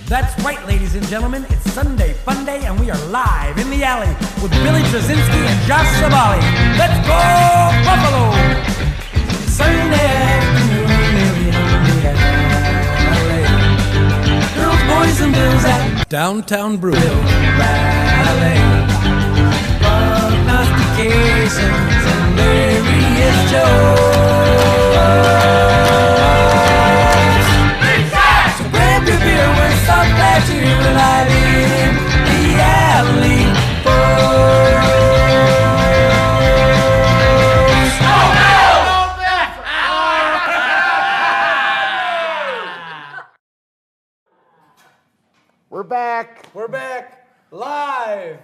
That's right, ladies and gentlemen. It's Sunday Fun Day, and we are live in the alley with Billy Trzynski and Josh Savali. Let's go, Buffalo! Sunday afternoon in the alley. Girls, boys, and bills at Downtown Brew. Ballet. Prognostications and various jokes. Your beer, we're so glad you're alive in the alley. We're back. We're back live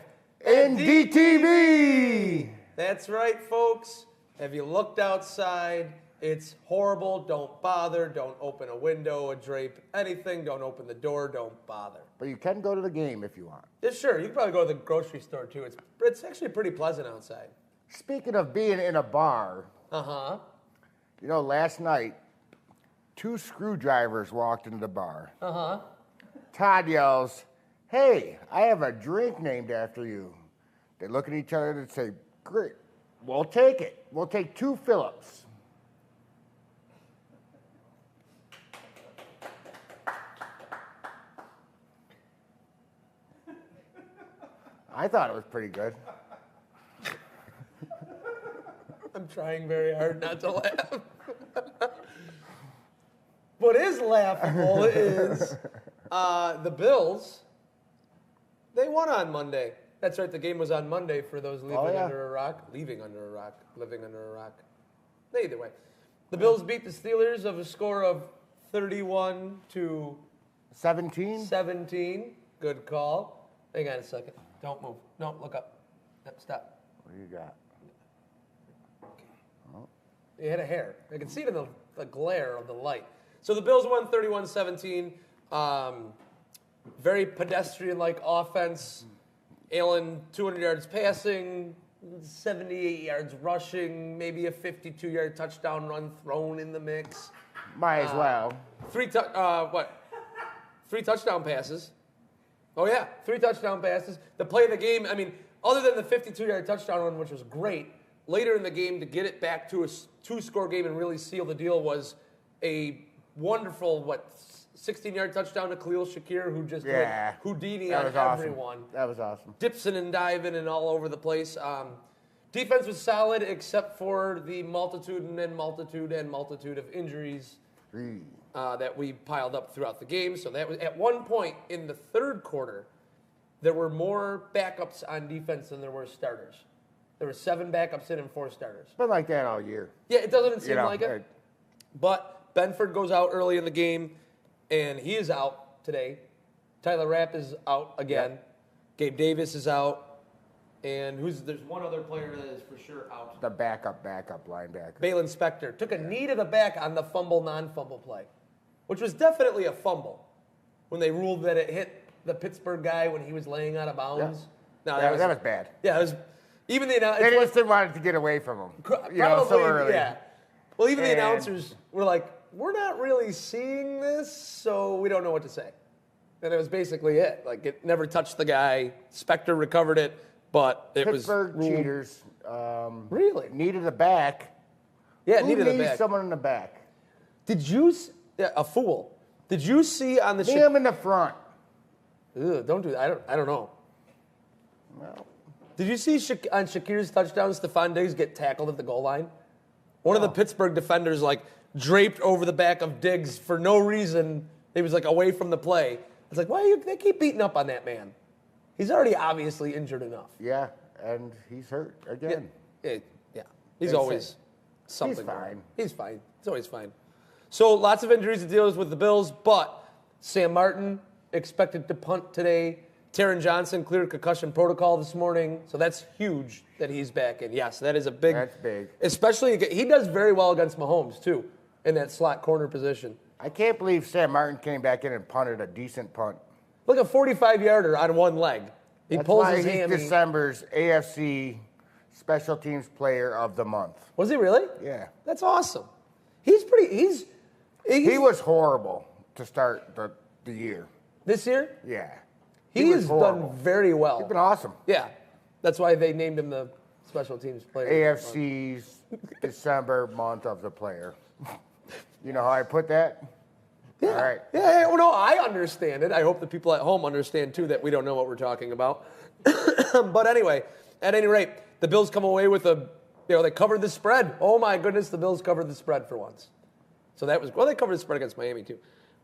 in DTV. That's right, folks. Have you looked outside? It's horrible. Don't bother. Don't open a window, a drape, anything. Don't open the door. Don't bother. But you can go to the game if you want. Yeah, sure. You can probably go to the grocery store, too. It's actually pretty pleasant outside. Speaking of being in a bar, Uh-huh. you know, last night, 2 screwdrivers walked into the bar. Uh-huh. Todd yells, "Hey, I have a drink named after you." They look at each other and say, "Great, we'll take it. We'll take 2 Phillips." I thought it was pretty good. I'm trying very hard not to laugh. What is laughable is the Bills, they won on Monday. That's right, the game was on Monday for those leaving under a rock. Leaving under a rock, living under a rock. Either way. The Bills beat the Steelers of a score of 31-17. 17? Good call. Hang on a second. Don't move. No, look up. No, stop. What do you got? Oh. You had a hair. I can see it in the glare of the light. So the Bills won 31-17. Very pedestrian-like offense. Allen, 200 yards passing, 78 yards rushing, maybe a 52-yard touchdown run thrown in the mix. Might as well. 3 touchdown passes. Oh, yeah, 3 touchdown passes. The play of the game, I mean, other than the 52-yard touchdown run, which was great, later in the game to get it back to a 2-score game and really seal the deal was a wonderful, 16-yard touchdown to Khalil Shakir, who just went Houdini on everyone. Awesome. That was awesome. Dipsing and diving and all over the place. Defense was solid except for the multitude of injuries that we piled up throughout the game. So that was at one point in the third quarter, there were more backups on defense than there were starters. There were 7 backups in and 4 starters. Been like that all year. Yeah, it doesn't seem like it. But Benford goes out early in the game, and he is out today. Tyler Rapp is out again. Yep. Gabe Davis is out. And there's one other player that is for sure out. The backup linebacker. Balin Spector took a knee to the back on the fumble, non-fumble play, which was definitely a fumble when they ruled that it hit the Pittsburgh guy when he was laying out of bounds. Yeah. No, that was bad. Yeah, it was. Even the they just wanted to get away from him. Probably, so early. Yeah. Well, even the announcers were like, "We're not really seeing this, so we don't know what to say." And it was basically it. Like, it never touched the guy. Spector recovered it. But it Pittsburgh was cheaters. Really? Needed a back. Yeah, Who needed a needs back. someone in the back? Did you a fool? Did you see on the him in the front? Ugh, don't do that. I don't know. Well, did you see on Shakir's touchdown, Stephon Diggs get tackled at the goal line? One of the Pittsburgh defenders draped over the back of Diggs for no reason. He was away from the play. It's like, why they keep beating up on that man? He's already obviously injured enough. Yeah, and he's hurt again. Yeah. He's always something. He's fine. He's fine. He's always fine. So lots of injuries to deal with the Bills, but Sam Martin expected to punt today. Taron Johnson cleared concussion protocol this morning, so that's huge that he's back in. Yes, that is a big. That's big. Especially, he does very well against Mahomes, too, in that slot corner position. I can't believe Sam Martin came back in and punted a decent punt. Look, a 45-yarder on one leg. He pulls his hand. He's December's AFC Special Teams Player of the Month. Was he really? Yeah. That's awesome. He was horrible to start the year. This year? Yeah. He was has horrible. done very well. He's been awesome. Yeah. That's why they named him the special teams player. AFC's December month of the player. You know how I put that? Yeah. All right. Yeah, well, no, I understand it. I hope the people at home understand, too, that we don't know what we're talking about. But anyway, at any rate, the Bills come away with they covered the spread. Oh, my goodness, the Bills covered the spread for once. So that was, well, they covered the spread against Miami, too.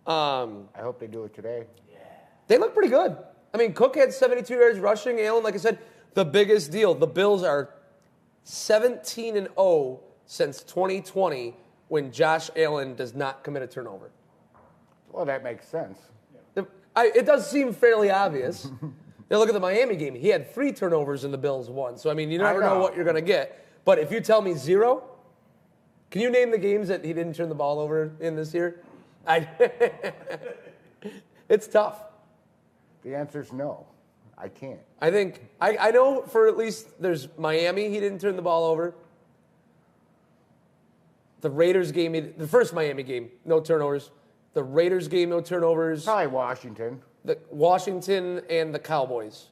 I hope they do it today. They look pretty good. I mean, Cook had 72 yards rushing. Allen, like I said, the biggest deal. The Bills are 17-0 since 2020 when Josh Allen does not commit a turnover. Well, that makes sense. It does seem fairly obvious. Now look at the Miami game. He had 3 turnovers and the Bills won. So, I mean, you never know what you're going to get. But if you tell me 0, can you name the games that he didn't turn the ball over in this year? It's tough. The answer is no. I can't. I think, I know for at least there's Miami, he didn't turn the ball over. The Raiders game, the first Miami game, no turnovers. The Raiders game, no turnovers. Probably Washington. The Washington and the Cowboys.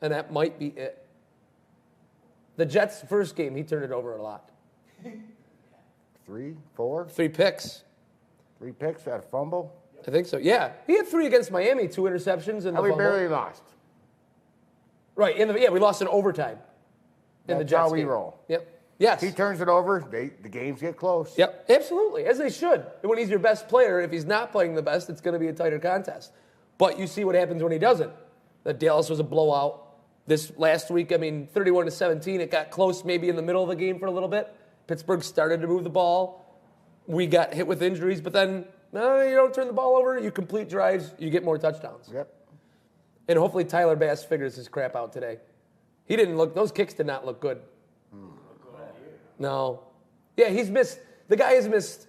And that might be it. The Jets' first game, he turned it over a lot. 3, 4? 3 picks. 3 picks, that fumble? I think so. Yeah. He had 3 against Miami, 2 interceptions and the we fumble. barely lost. Right. We lost in overtime. In the That's Jets how we game. roll. Yep. Yes. He turns it over, the games get close. Yep, absolutely, as they should. And when he's your best player, if he's not playing the best, it's going to be a tighter contest. But you see what happens when he doesn't. The Dallas was a blowout. This last week, 31-17, it got close maybe in the middle of the game for a little bit. Pittsburgh started to move the ball. We got hit with injuries, but then no, you don't turn the ball over, you complete drives, you get more touchdowns. Yep. And hopefully Tyler Bass figures his crap out today. Those kicks did not look good. No. Yeah, the guy has missed,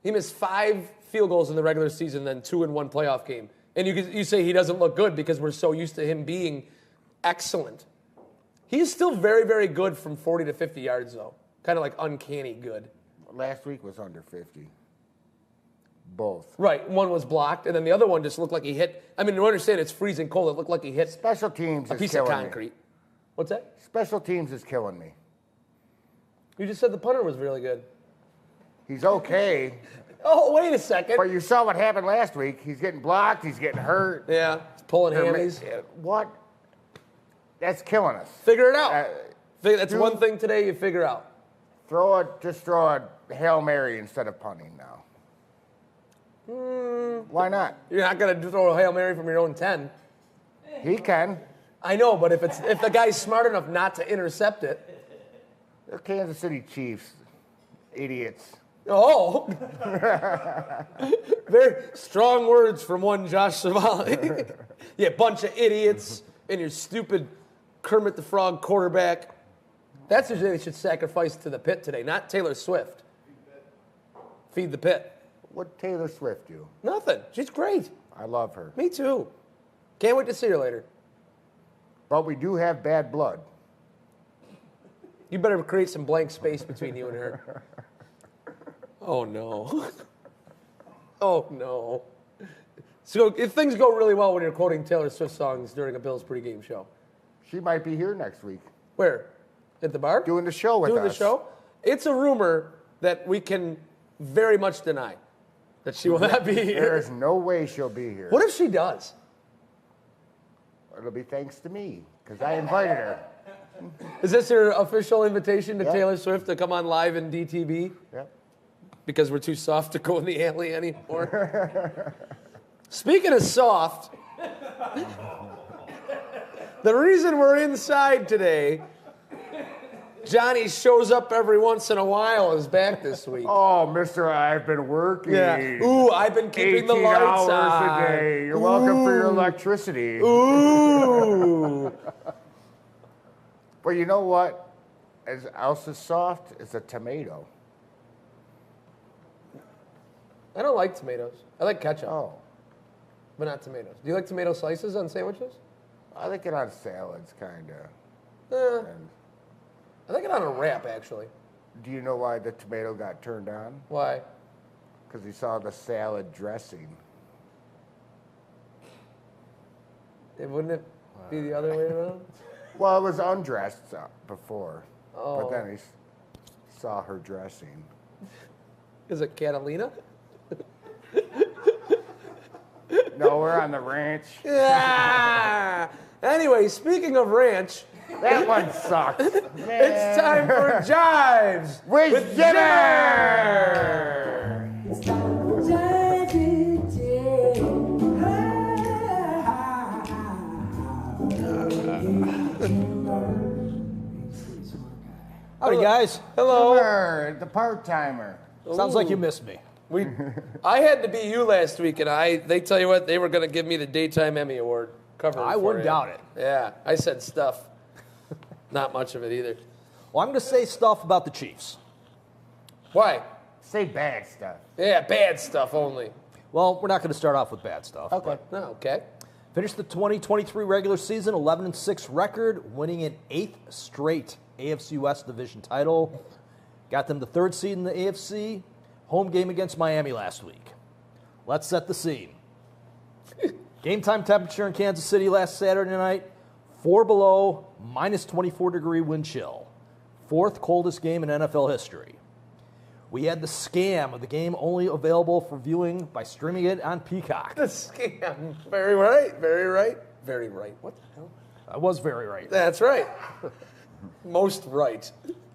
he missed 5 field goals in the regular season, then 2 in 1 playoff game. And you say he doesn't look good because we're so used to him being excellent. He's still very, very good from 40 to 50 yards, though. Kind of like uncanny good. Last week was under 50. Both. Right, one was blocked, and then the other one just looked like he hit, you understand it's freezing cold, it looked like he hit Special teams a is piece of killing concrete. me. What's that? Special teams is killing me. You just said the punter was really good. He's okay. Oh, wait a second. But you saw what happened last week. He's getting blocked. He's getting hurt. Yeah, he's pulling hammies. What? That's killing us. Figure it out. That's one thing today you figure out. Just throw a Hail Mary instead of punting now. Why not? You're not going to throw a Hail Mary from your own 10. He can. I know, but if the guy's smart enough not to intercept it. The Kansas City Chiefs, idiots. Oh. Very strong words from one Josh Savali. You bunch of idiots and your stupid Kermit the Frog quarterback. That's who they should sacrifice to the pit today, not Taylor Swift. Feed the pit. What Taylor Swift do? Nothing. She's great. I love her. Me too. Can't wait to see her later. But we do have bad blood. You better create some blank space between you and her. Oh, no. Oh, no. So if things go really well when you're quoting Taylor Swift songs during a Bills pregame show. She might be here next week. Where? At the bar? Doing the show with us. Doing the show? It's a rumor that we can very much deny that she will not be here. There is no way she'll be here. What if she does? It'll be thanks to me, because I invited her. Is this your official invitation to Yep. Taylor Swift to come on live in DTV? Yep. Because we're too soft to go in the alley anymore. Speaking of soft, the reason we're inside today, Johnny shows up every once in a while, is back this week. Oh, mister, I've been working. Yeah. Ooh, I've been keeping the lights hours on. a day. You're welcome for your electricity. Ooh. But you know what? As else is soft as a tomato. I don't like tomatoes. I like ketchup, Oh, but not tomatoes. Do you like tomato slices on sandwiches? I like it on salads, kind of. Eh, I like it on a wrap, actually. Do you know why the tomato got turned on? Why? Because he saw the salad dressing. Wouldn't it be the other way around? Well, it was undressed before, Oh. but then he saw her dressing. Is it Catalina? No, we're on the ranch. Yeah. Anyway, speaking of ranch, That one sucks. it's time for Jives with Jimmer. Howdy, guys. Hello. Jimmer, the part-timer. Sounds like you missed me. I had to be you last week, and they tell you what, they were going to give me the Daytime Emmy Award cover. I wouldn't doubt it. Yeah, I said stuff. Not much of it either. Well, I'm going to say stuff about the Chiefs. Why? Say bad stuff. Yeah, bad stuff only. Well, we're not going to start off with bad stuff. Okay. No, okay. Finished the 2023 regular season 11-6 record, winning an 8th straight AFC West division title. Got them the 3rd seed in the AFC. Home game against Miami last week. Let's set the scene. Game time temperature in Kansas City last Saturday night, 4 below, minus 24-degree wind chill. 4th coldest game in NFL history. We had the scam of the game only available for viewing by streaming it on Peacock. The scam. Very right, very right, very right. What the hell? I was very right. That's right. Most right.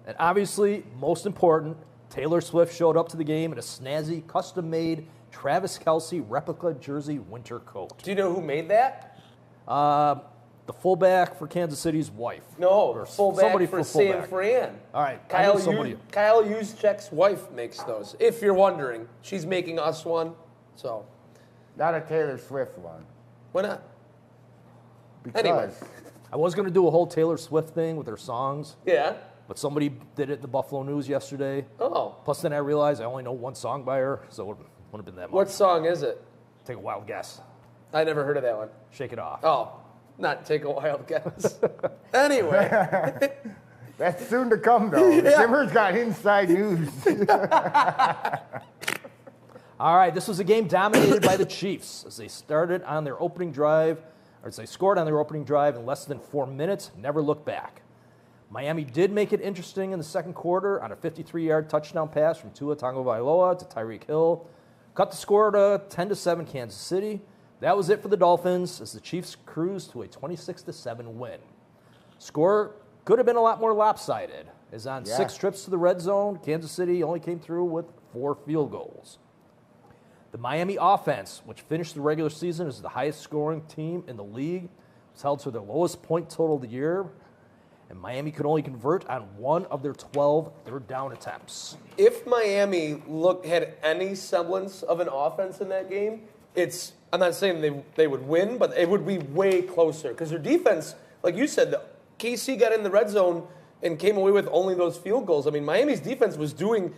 And obviously, most important, Taylor Swift showed up to the game in a snazzy, custom-made Travis Kelce replica jersey winter coat. Do you know who made that? The fullback for Kansas City's wife. No, Or fullback somebody for fullback. San Fran. All right, I Kyle, knew somebody. Kyle Juszczyk's wife makes those. If you're wondering, she's making us one. So, Not a Taylor Swift one. why not? Because Anyway. I was going to do a whole Taylor Swift thing with her songs, Yeah. but somebody did it in the Buffalo News yesterday. Oh, Plus, then I realized I only know one song by her, so it wouldn't have been that much. what song is it? Take a wild guess. I never heard of that one. Shake it off. Oh, not take a wild guess. Anyway, that's soon to come, though. Jimmer's got inside news. All right, this was a game dominated by the Chiefs as they started on their opening drive, or as they scored on their opening drive in less than 4 minutes, never looked back. Miami did make it interesting in the second quarter on a 53-yard touchdown pass from Tua Tagovailoa to Tyreek Hill. Cut the score to 10-7 Kansas City. That was it for the Dolphins as the Chiefs cruised to a 26-7 win. Score could have been a lot more lopsided, as on 6 trips to the red zone, Kansas City only came through with 4 field goals. The Miami offense, which finished the regular season as the highest scoring team in the league, was held to their lowest point total of the year, and Miami could only convert on 1 of their 12 third down attempts. if Miami had any semblance of an offense in that game, I'm not saying they would win, but it would be way closer because their defense, like you said, KC got in the red zone and came away with only those field goals. I mean, Miami's defense was doing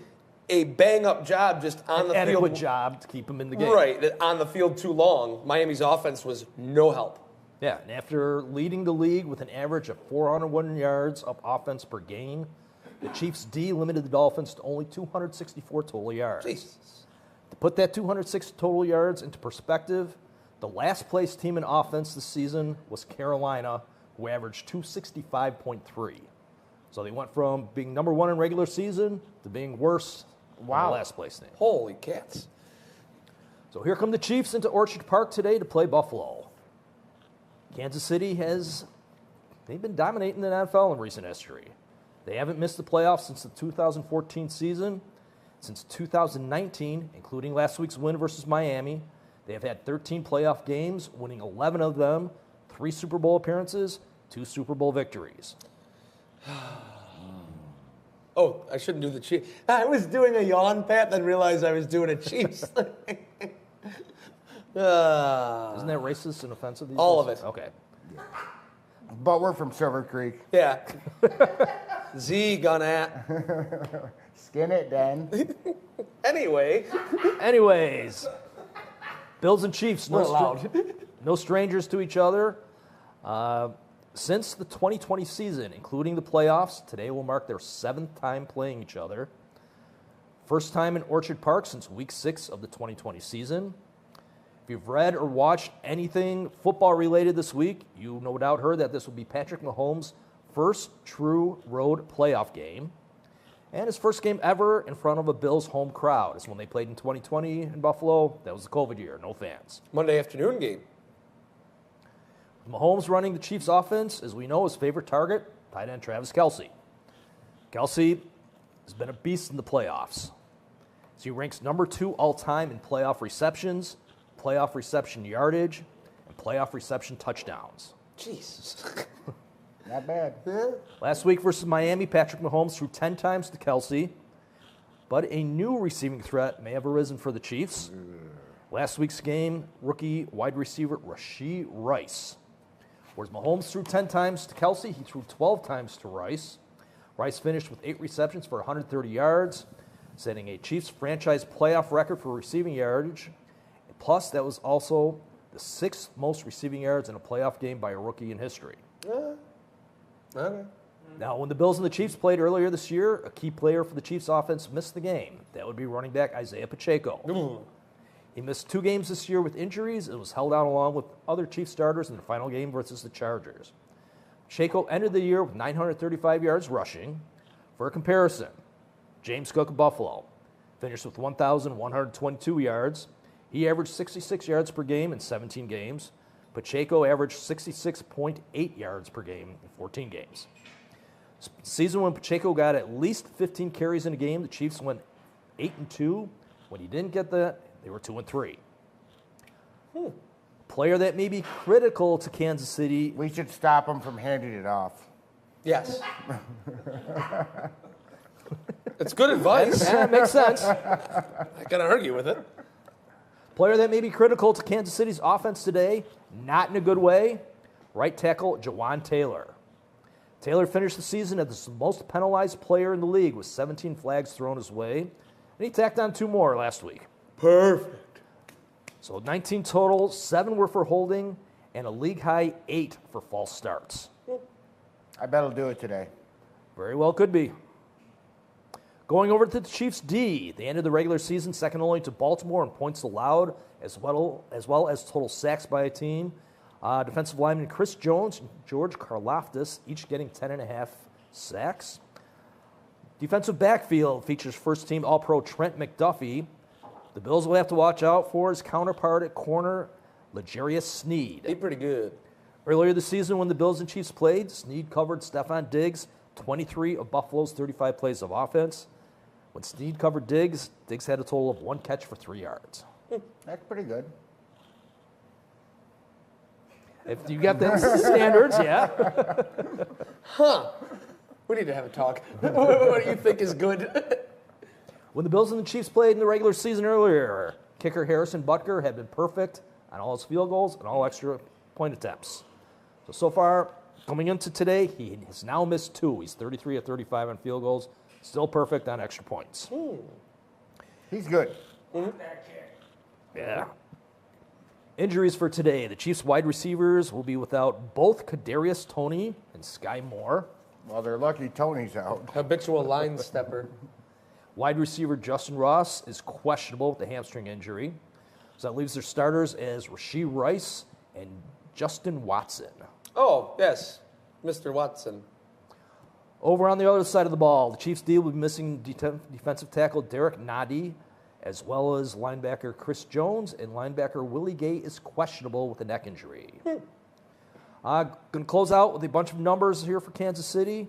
a bang-up job just on the field. Adequate job to keep them in the game. Right, on the field too long. Miami's offense was no help. Yeah, and after leading the league with an average of 401 yards of offense per game, the Chiefs' D limited the Dolphins to only 264 total yards. Jesus. To put that 206 total yards into perspective, the last place team in offense this season was Carolina, who averaged 265.3. So they went from being number 1 in regular season to being worse than the last place team. Holy cats. So here come the Chiefs into Orchard Park today to play Buffalo. Kansas City they've been dominating the NFL in recent history. They haven't missed the playoffs since the 2014 season. Since 2019, including last week's win versus Miami, they have had 13 playoff games, winning 11 of them, 3 Super Bowl appearances, 2 Super Bowl victories. Oh, I shouldn't do the Chiefs. I was doing a yawn, Pat, then realized I was doing a Chiefs thing. Isn't that racist and offensive? These All days? of it. Okay. But we're from Silver Creek. Yeah. Z gonna. Skin it, Dan. Anyway. Anyways, Bills and Chiefs, We're allowed. no strangers to each other. Since the 2020 season, including the playoffs, today will mark their 7th time playing each other. First time in Orchard Park since Week 6 of the 2020 season. If you've read or watched anything football related this week, you no doubt heard that this will be Patrick Mahomes' first true road playoff game and his first game ever in front of a Bills home crowd. It's when they played in 2020 in Buffalo. That was the COVID year, no fans. Monday afternoon game. Mahomes running the Chiefs offense, as we know, his favorite target, tight end Travis Kelce. Kelce has been a beast in the playoffs. So he ranks number 2 all-time in playoff receptions, playoff reception yardage, and playoff reception touchdowns. Jesus. Not bad. Last week versus Miami, Patrick Mahomes threw 10 times to Kelce, but a new receiving threat may have arisen for the Chiefs. Last week's game, rookie wide receiver Rashee Rice. Whereas Mahomes threw 10 times to Kelce, he threw 12 times to Rice. Rice finished with 8 receptions for 130 yards, setting a Chiefs franchise playoff record for receiving yardage. Plus, that was also the 6th most receiving yards in a playoff game by a rookie in history. Okay. Now, when the Bills and the Chiefs played earlier this year, a key player for the Chiefs offense missed the game. That would be running back Isaiah Pacheco. He missed 2 games this year with injuries and was held out along with other Chiefs starters in the final game versus the Chargers. Pacheco ended the year with 935 yards rushing. For comparison, James Cook of Buffalo finished with 1,122 yards. He averaged 66 yards per game in 17 games. Pacheco averaged 66.8 yards per game in 14 games. Season when Pacheco got at least 15 carries in a game, the Chiefs went 8-2. When he didn't get that, they were 2-3. Player that may be critical to Kansas City. We should stop him from handing it off. Yes. It's good advice. Yeah, it makes sense. I can't argue with it. Player that may be critical to Kansas City's offense today, not in a good way, right tackle Jawan Taylor. Taylor finished the season as the most penalized player in the league with 17 flags thrown his way, and he tacked on 2 more last week. Perfect. So 19 total, 7 were for holding, and a league-high 8 for false starts. I bet he'll do it today. Very well could be. Going over to the Chiefs' D, they ended the regular season second only to Baltimore in points allowed, as well as total sacks by a team. Defensive lineman Chris Jones and George Karlaftis each getting 10.5 sacks. Defensive backfield features first-team All-Pro Trent McDuffie. The Bills will have to watch out for his counterpart at corner, L'Jarius Sneed. He's pretty good. Earlier this season when the Bills and Chiefs played, Sneed covered Stephon Diggs 23 of Buffalo's 35 plays of offense. When Sneed covered Diggs, Diggs had a total of 1 catch for 3 yards. That's pretty good. If you got the standards, yeah. We need to have a talk. What do you think is good? When the Bills and the Chiefs played in the regular season earlier, kicker Harrison Butker had been perfect on all his field goals and all extra point attempts. So far, coming into today, he has now missed 2. He's 33 of 35 on field goals, still perfect on extra points. He's good. Yeah. Injuries for today. The Chiefs wide receivers will be without both Kadarius Toney and Sky Moore. Well, they're lucky Tony's out. Habitual line stepper. Wide receiver Justin Ross is questionable with a hamstring injury. So that leaves their starters as Rashee Rice and Justin Watson. Oh, yes. Mr. Watson. Over on the other side of the ball, the Chiefs' D will be missing defensive tackle Derek Nadi, as well as linebacker Chris Jones, and linebacker Willie Gay is questionable with a neck injury. Going to close out with a bunch of numbers here for Kansas City.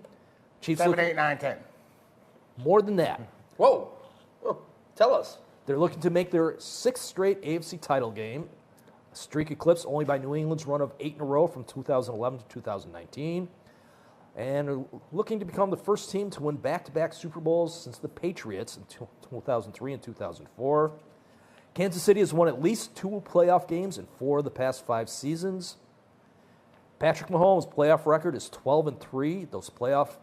Chiefs 7, 8, 9, 10. more than that. Whoa. Oh, tell us. They're looking to make their 6th straight AFC title game, a streak eclipsed only by New England's run of 8 in a row from 2011 to 2019, and are looking to become the first team to win back-to-back Super Bowls since the Patriots in 2003 and 2004. Kansas City has won at least 2 playoff games in 4 of the past 5 seasons. Patrick Mahomes' playoff record is 12-3. Those 12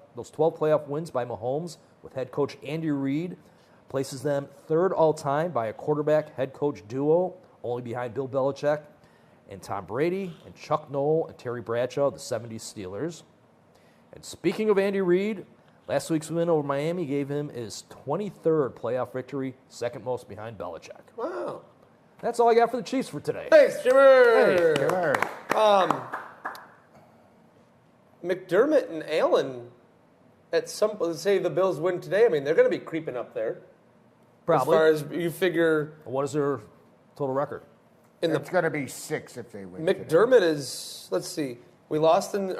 playoff wins by Mahomes with head coach Andy Reid places them 3rd all-time by a quarterback-head coach duo, only behind Bill Belichick and Tom Brady and Chuck Noll and Terry Bradshaw, the 70s Steelers. And speaking of Andy Reid, last week's win over Miami gave him his 23rd playoff victory, second most behind Belichick. Wow. That's all I got for the Chiefs for today. Thanks, Jimmer. Sure. McDermott and Allen, let's say the Bills win today, I mean, they're going to be creeping up there. Probably. As far as you figure. What is their total record? It's going to be 6 if they win. McDermott is, let's see, we lost in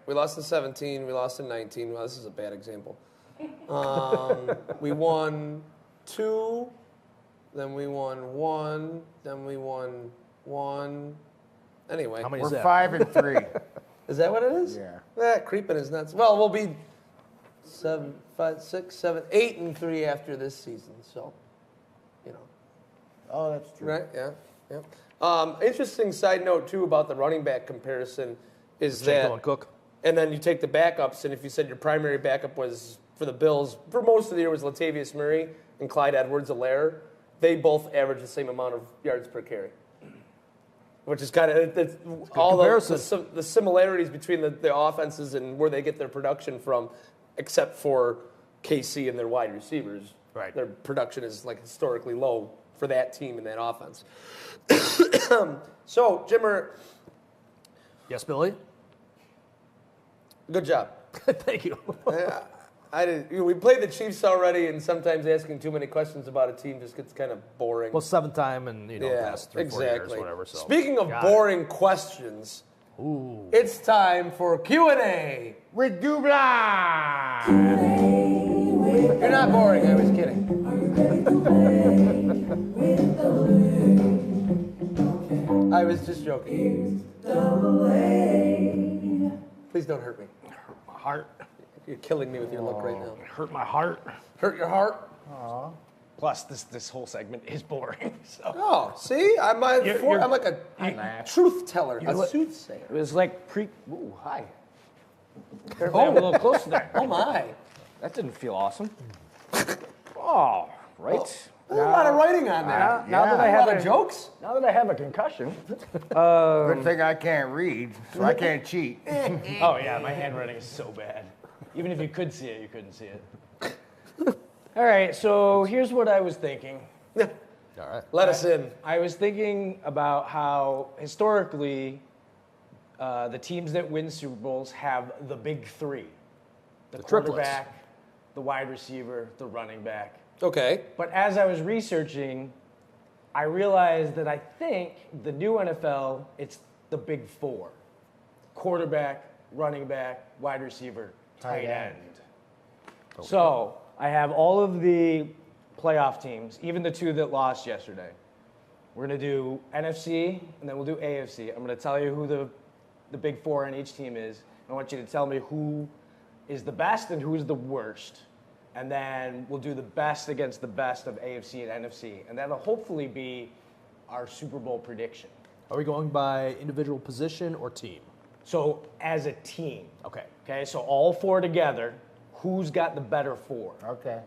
17, we lost in 19. Well, this is a bad example. We won 2, then we won 1, then we won 1. Anyway. How many We're is that? 5 and 3. Is that what it is? Yeah. Creeping is nuts. Well, we'll be 7, 5, 6, 7, 8 and 3 after this season. So, you know. Oh, that's true. Right? Yeah. Interesting side note too about the running back comparison is Pacheco that, and Cook. and then you take the backups, and if you said your primary backup was for the Bills for most of the year was Latavius Murray and Clyde Edwards-Helaire, they both average the same amount of yards per carry. Which is kind of all the similarities between the offenses and where they get their production from, except for KC and their wide receivers. Right. Their production is like historically low for that team and that offense. So, Jimmer, Yes, Billy? good job. Thank you. We played the Chiefs already, and sometimes asking too many questions about a team just gets kind of boring. Well, 7th time in, past 3-4 years, whatever. So. Speaking of boring questions, Ooh. it's time for Q&A. With Dubla! You're not boring, I was kidding. I was just joking. Please don't hurt me. My heart. You're killing me with your look right now. Hurt my heart. Hurt your heart? Plus, this whole segment is boring. So Oh, see? I'm like a laugh. truth teller, a soothsayer. it was like Ooh, hi. Careful, I'm a little close to that. Oh, my. That didn't feel awesome. Oh, right. There's a lot of writing on there. Now that I A have lot of jokes. Now that I have a concussion. Good thing I can't read, so I can't cheat. Oh yeah, my handwriting is so bad. Even if you could see it, you couldn't see it. All right, so here's what I was thinking. All right. Let us in. I was thinking about how historically the teams that win Super Bowls have the big 3. The triplets. quarterback, the wide receiver, the running back. Okay. But as I was researching, I realized that I think the new NFL, it's the big 4. Quarterback, running back, wide receiver, tight end. Okay. So I have all of the playoff teams, even the 2 that lost yesterday. We're going to do NFC, and then we'll do AFC. I'm going to tell you who the big 4 on each team is. I want you to tell me who is the best and who is the worst. And then we'll do the best against the best of AFC and NFC. And that'll hopefully be our Super Bowl prediction. Are we going by individual position or team? So as a team. Okay. Okay, so all 4 together, who's got the better 4? Okay.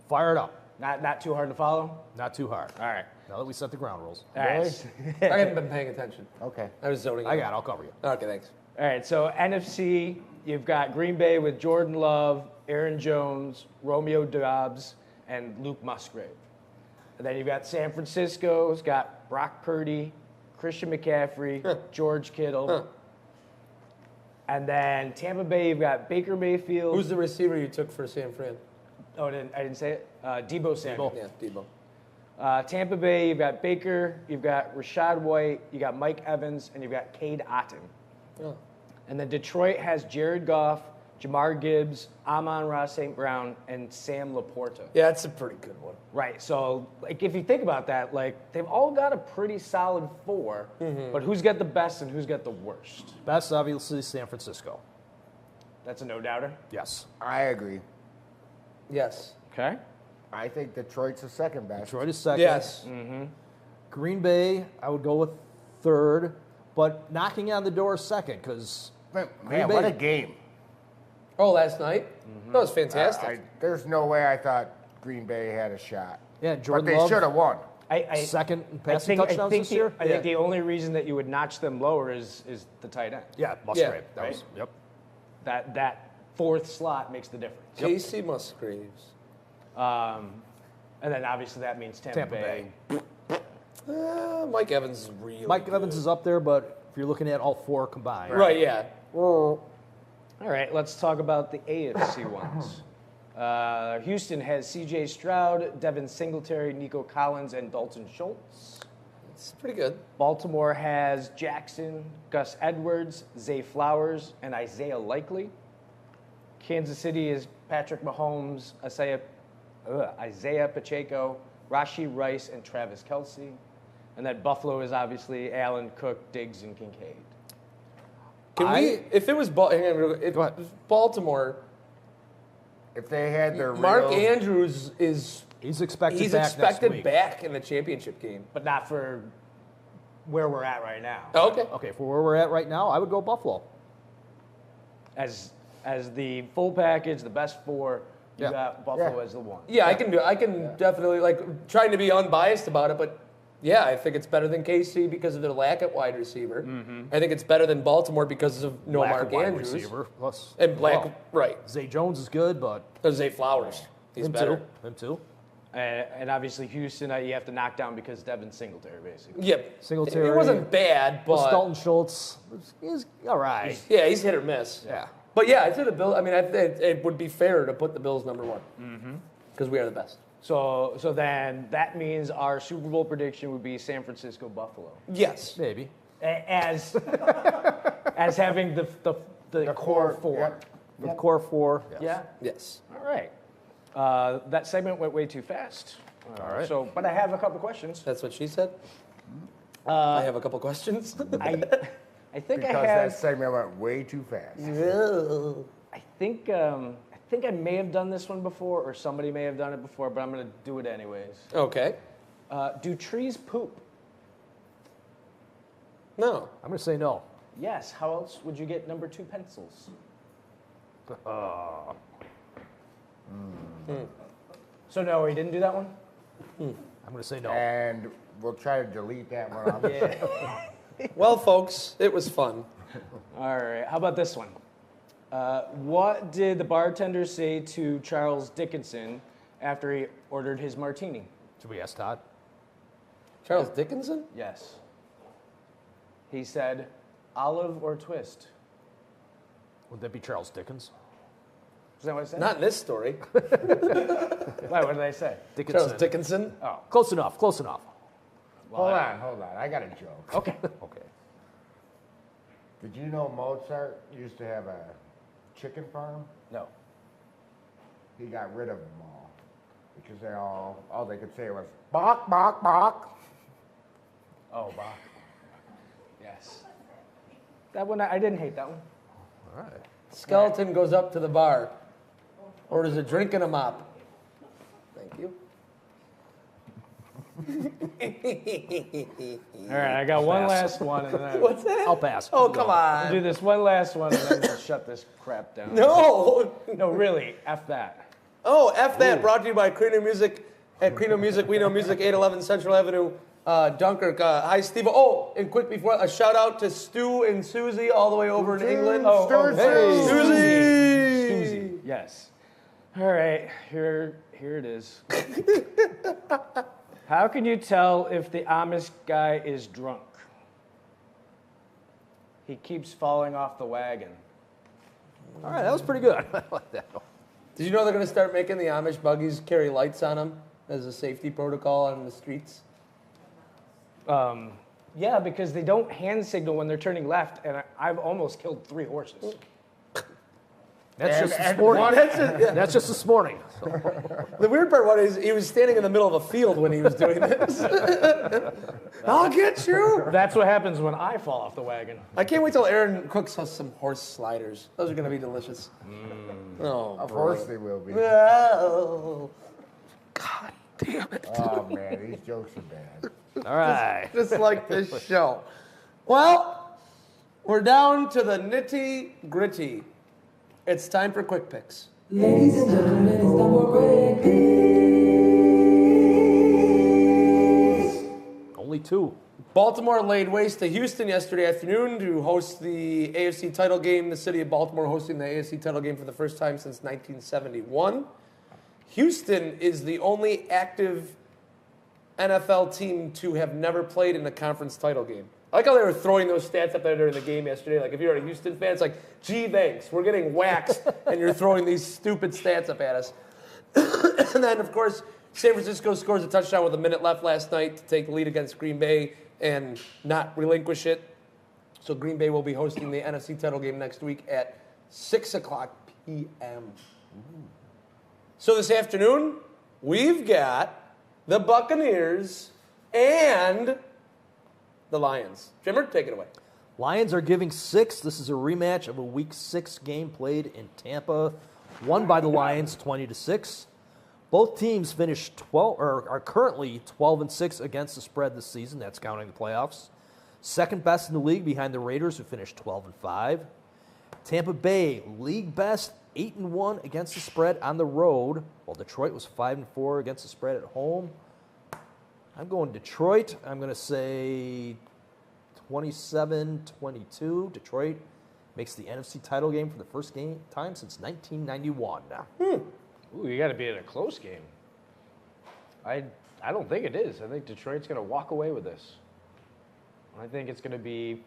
Fire it up. Not too hard to follow? Not too hard. All right. Now that we set the ground rules. All right. I haven't been paying attention. Okay. I was zoning I out. got it. I'll cover you. Okay, thanks. All right, so NFC, you've got Green Bay with Jordan Love, Aaron Jones, Romeo Doubs, and Luke Musgrave. And then you've got San Francisco, it's got Brock Purdy, Christian McCaffrey, George Kittle. And then Tampa Bay, you've got Baker Mayfield. Who's the receiver you took for San Fran? Oh, I didn't say it. Debo Samuel. Yeah, Debo. Tampa Bay, you've got Baker, you've got Rashad White, you got Mike Evans, and you've got Cade Otton. Oh. And then Detroit has Jared Goff, Jamar Gibbs, Amon-Ra St. Brown, and Sam Laporta. Yeah, that's a pretty good one. Right, so like if you think about that, like they've all got a pretty solid 4, but who's got the best and who's got the worst? Best, obviously, San Francisco. That's a no-doubter. Yes. I agree. Yes. Okay. I think Detroit's the second best. Detroit is second. Yes. Green Bay, I would go with 3rd, but knocking on the door second because Man, Green what Bay. a game. Oh, last night? That was fantastic. There's no way I thought Green Bay had a shot. Yeah, But Jordan they Love, should have won. second in passing touchdowns this year. I think the only reason that you would notch them lower is the tight end. Yeah, Musgrave. Yeah, That was, right? yep. That 4th slot makes the difference. Casey Musgraves. And then obviously that means Tampa Tampa Bay. Bay. Mike Evans is really Mike good. Evans is up there, but if you're looking at all four combined. Right, yeah. All right, let's talk about the AFC ones. Houston has C.J. Stroud, Devin Singletary, Nico Collins, and Dalton Schultz. It's pretty good. Baltimore has Jackson, Gus Edwards, Zay Flowers, and Isaiah Likely. Kansas City is Patrick Mahomes, Isaiah Pacheco, Rashee Rice, and Travis Kelce. And then Buffalo is obviously Allen, Cook, Diggs, and Kincaid. If it was Baltimore, If they had their Mark real, Andrews is He's expected he's back expected next week. back in the championship game. But not for where we're at right now. Okay. Okay, for where we're at right now, I would go Buffalo. As the full package, the best four, you Yeah. got Buffalo Yeah. as the one. Yeah, I can do. I can definitely trying to be unbiased about it, but yeah, I think it's better than KC because of their lack at wide receiver. I think it's better than Baltimore because of no Lack Mark of wide Andrews receiver. Plus, and black. well, Right, Zay Jones is good, but there's Zay Flowers. He's him better. too. Him too. And obviously Houston, you have to knock down because Devin Singletary, basically. Yeah, Singletary. It wasn't bad, Plus but Dalton Schultz is all right. yeah, he's hit or miss. Yeah. But yeah, I think the Bills. I mean, it would be fair to put the Bills number one because we are the best. So then that means our Super Bowl prediction would be San Francisco Buffalo. Yes. Maybe. As having the core four. Yep. With core four. Yes. Yeah? Yes. All right. That segment went way too fast. All right. But I have a couple questions. That's what she said. I have a couple questions. I think because I that have. segment went way too fast. I think I may have done this one before, or somebody may have done it before, but I'm going to do it anyways. Okay. Do trees poop? No. I'm going to say no. Yes. How else would you get number 2 pencils? So no, he didn't do that one? I'm going to say no. And we'll try to delete that one off. Well, folks, it was fun. All right. How about this one? What did the bartender say to Charles Dickinson after he ordered his martini? Should we ask Todd? Charles Dickinson? Yes. He said, olive or twist? Would that be Charles Dickens? Is that what I said? Not in this story. Why, what did I say? Dickinson. Charles Dickinson? Oh. Close enough. Close enough. Hold on. I got a joke. Okay. Okay. Did you know Mozart used to have a chicken farm? No. He got rid of them all because all they could say was bok bok bok. Oh, Bach. Yes. That one, I didn't hate that one. All right. Skeleton goes up to the bar, orders a drink and a mop. Thank you. All right, I got one last one. And then What's that? I'll pass. Oh, come I'll do on. this one last one and then we'll shut this crap down. No. No, really, F that. Oh, F that. Brought to you by Crino Music at Crino Music. We know music, 811 Central Avenue, Dunkirk. Hi, Steve. Oh, and quick before, a shout out to Stu and Susie all the way over in England. Hey. Susie. Yes. All right, here it is. How can you tell if the Amish guy is drunk? He keeps falling off the wagon. All right, that was pretty good. I like that. Did you know they're going to start making the Amish buggies carry lights on them as a safety protocol on the streets? Yeah, because they don't hand signal when they're turning left, and I've almost killed 3 horses. That's And- just this and morning. one- That's just this morning. The weird part was he was standing in the middle of a field when he was doing this. I'll get you. That's what happens when I fall off the wagon. I can't wait till Aaron cooks us some horse sliders. Those are going to be delicious. Oh, Of course they will be. Oh. God damn it. Oh man, these jokes are bad. All right. Just like this show. Well, we're down to the nitty gritty. It's time for quick picks. Ladies and gentlemen, it's time for quick picks. Only 2. Baltimore laid waste to Houston yesterday afternoon to host the AFC title game. The city of Baltimore hosting the AFC title game for the first time since 1971. Houston is the only active NFL team to have never played in a conference title game. I like how they were throwing those stats up there during the game yesterday. Like, if you're a Houston fan, it's like, gee, thanks. We're getting waxed, and you're throwing these stupid stats up at us. And then, of course, San Francisco scores a touchdown with a minute left last night to take the lead against Green Bay and not relinquish it. So Green Bay will be hosting the NFC title game next week at 6 o'clock p.m. So this afternoon, we've got the Buccaneers and the Lions. Jimmer, take it away. Lions are giving 6. This is a rematch of a Week 6 game played in Tampa, won by the Lions 20-6. Both teams finished 12 or are currently 12-6 against the spread this season. That's counting the playoffs. Second best in the league behind the Raiders, who finished 12-5. Tampa Bay, league best, 8-1 against the spread on the road, while Detroit was 5-4 against the spread at home. I'm going Detroit. I'm going to say 27-22. Detroit makes the NFC title game for the first time since 1991. Ooh, you got to be in a close game. I don't think it is. I think Detroit's going to walk away with this. I think it's going to be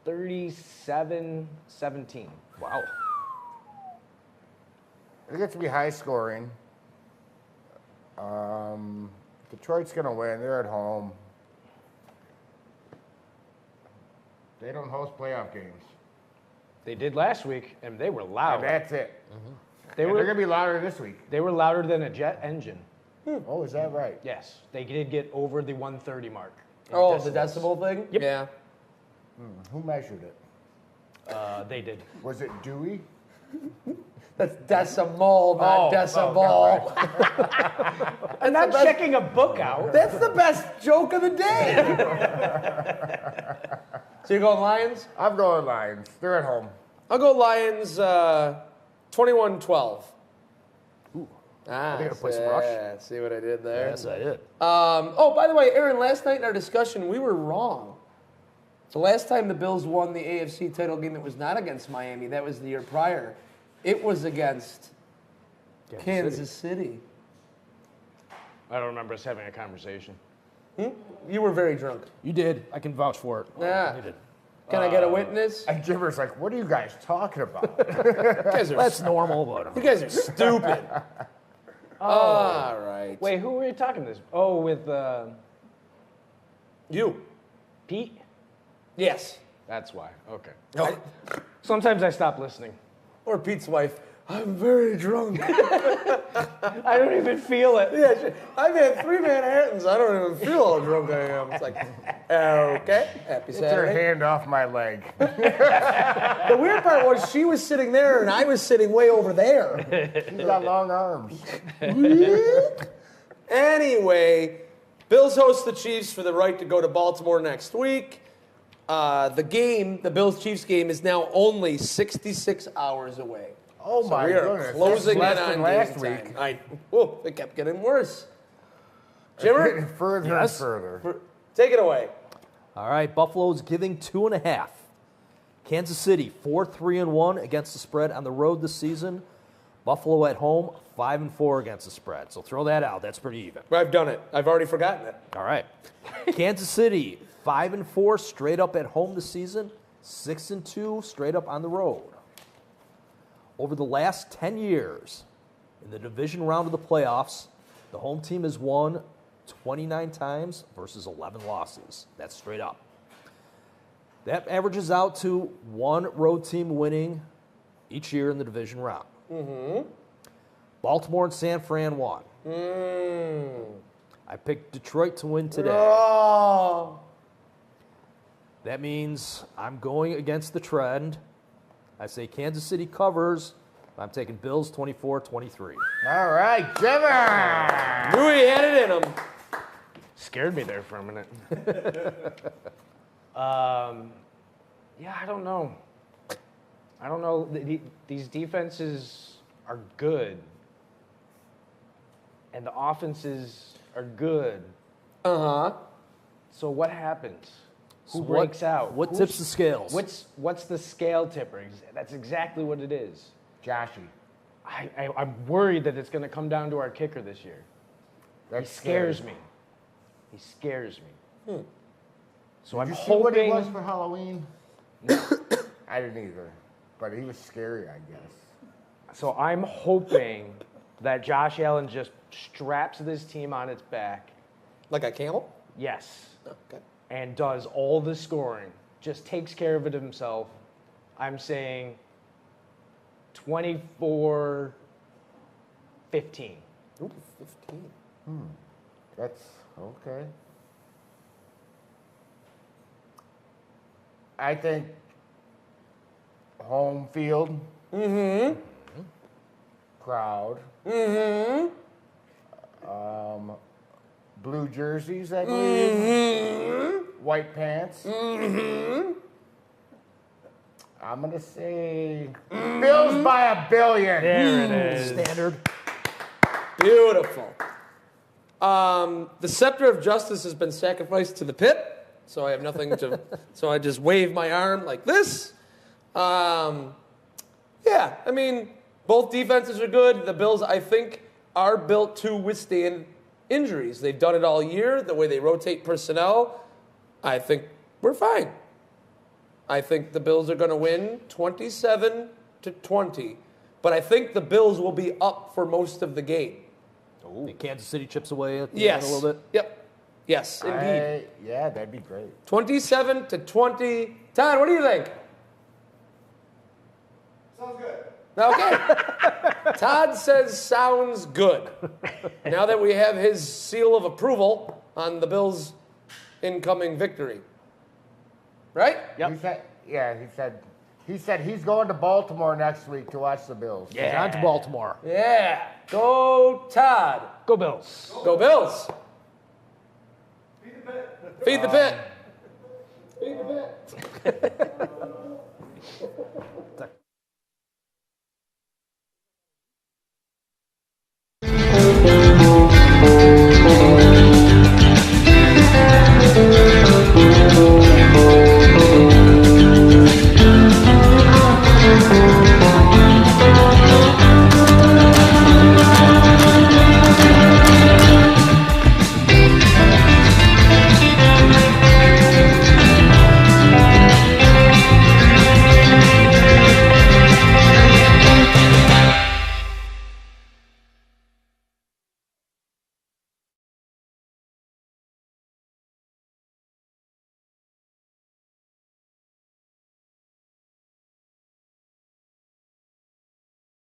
37-17. Wow. I think it's going to be high scoring. Detroit's going to win. They're at home. They don't host playoff games. They did last week, and they were loud. And that's it. They're They're going to be louder this week. They were louder than a jet engine. Oh, is that right? Yes, they did get over the 130 mark. Oh, the decibel thing? Yep. Yeah. Who measured it? They did. Was it Dewey? That's decimal, not decibel. I'm not checking a book out. That's the best joke of the day. So you're going Lions? I'm going Lions. They're at home. I'll go Lions 21-12. I think I put some rush. See what I did there? Yes, I did. Oh, by the way, Aaron, last night in our discussion, we were wrong. The last time the Bills won the AFC title game, it was not against Miami. That was the year prior. It was against Kansas City. I don't remember us having a conversation. You were very drunk. You did. I can vouch for it. Yeah. You did. Can I get a witness? And Jimmer's like, what are you guys talking about? That's normal, but You guys are stupid. All right. Wait, who were you talking to this? Oh, with You. Pete? Yes. That's why. Okay. Oh. Sometimes I stop listening. Or Pete's wife. I'm very drunk. I don't even feel it. Yeah, I've had 3 Manhattans. I don't even feel how drunk I am. It's like, okay, happy Get your Saturday. hand off my leg. The weird part was she was sitting there and I was sitting way over there. He's got long arms. Anyway, Bills host the Chiefs for the right to go to Baltimore next week. The Bills-Chiefs game, is now only 66 hours away. Oh, So my we are goodness. closing That's in less on than last game week. time. It kept getting worse. It's Jimmer, getting further and further. take it away. all right, Buffalo's giving 2.5. Kansas City, 4-3-1 against the spread on the road this season. Buffalo at home, 5-4 against the spread. So throw that out. That's pretty even. I've done it. I've already forgotten it. All right. Kansas City, 5-4 straight up at home this season, 6-2 straight up on the road. Over the last 10 years, in the division round of the playoffs, the home team has won 29 times versus 11 losses. That's straight up. That averages out to 1 road team winning each year in the division round. Baltimore and San Fran won. I picked Detroit to win today. Oh. That means I'm going against the trend. I say Kansas City covers. I'm taking Bills 24-23. All right, Jimmer. Knew he had it in him. Scared me there for a minute. Yeah, I don't know. I don't know. These defenses are good. And the offenses are good. Uh-huh. So what happens? Who So breaks out? What Who's- tips the scales? What's the scale tipper? That's exactly what it is. Joshy. I'm worried that it's going to come down to our kicker this year. That He scares me. He scares me. So I'm Did you see what he hoping. was for Halloween? I didn't either, but he was scary, I guess. So I'm hoping that Josh Allen just straps this team on its back. Like a camel? Yes. Okay. And does all the scoring. Just takes care of it himself. I'm saying 24-15. Ooh, 15. That's okay. I think home field. Crowd. Blue jerseys, I believe. White pants. I'm gonna say Bills by $1 billion. There it is. Standard. Beautiful. The scepter of justice has been sacrificed to the pit, so I have nothing to. So I just wave my arm like this. Yeah, I mean, both defenses are good. The Bills, I think, are built to withstand injuries. They've done it all year. The way they rotate personnel, I think we're fine. I think the Bills are going to win 27-20, but I think the Bills will be up for most of the game. The Kansas City chips away at the end a little bit. Yep. Yes, indeed. Yeah, that'd be great. 27-20. Todd, what do you think? Sounds good. Okay. Todd says sounds good. Now that we have his seal of approval on the Bills' incoming victory. Right? Yep. He said he's going to Baltimore next week to watch the Bills. Yeah. On to Baltimore. Yeah. Go Todd. Go Bills. Go Bills. Feed the pit. Feed the pit. Feed the pit.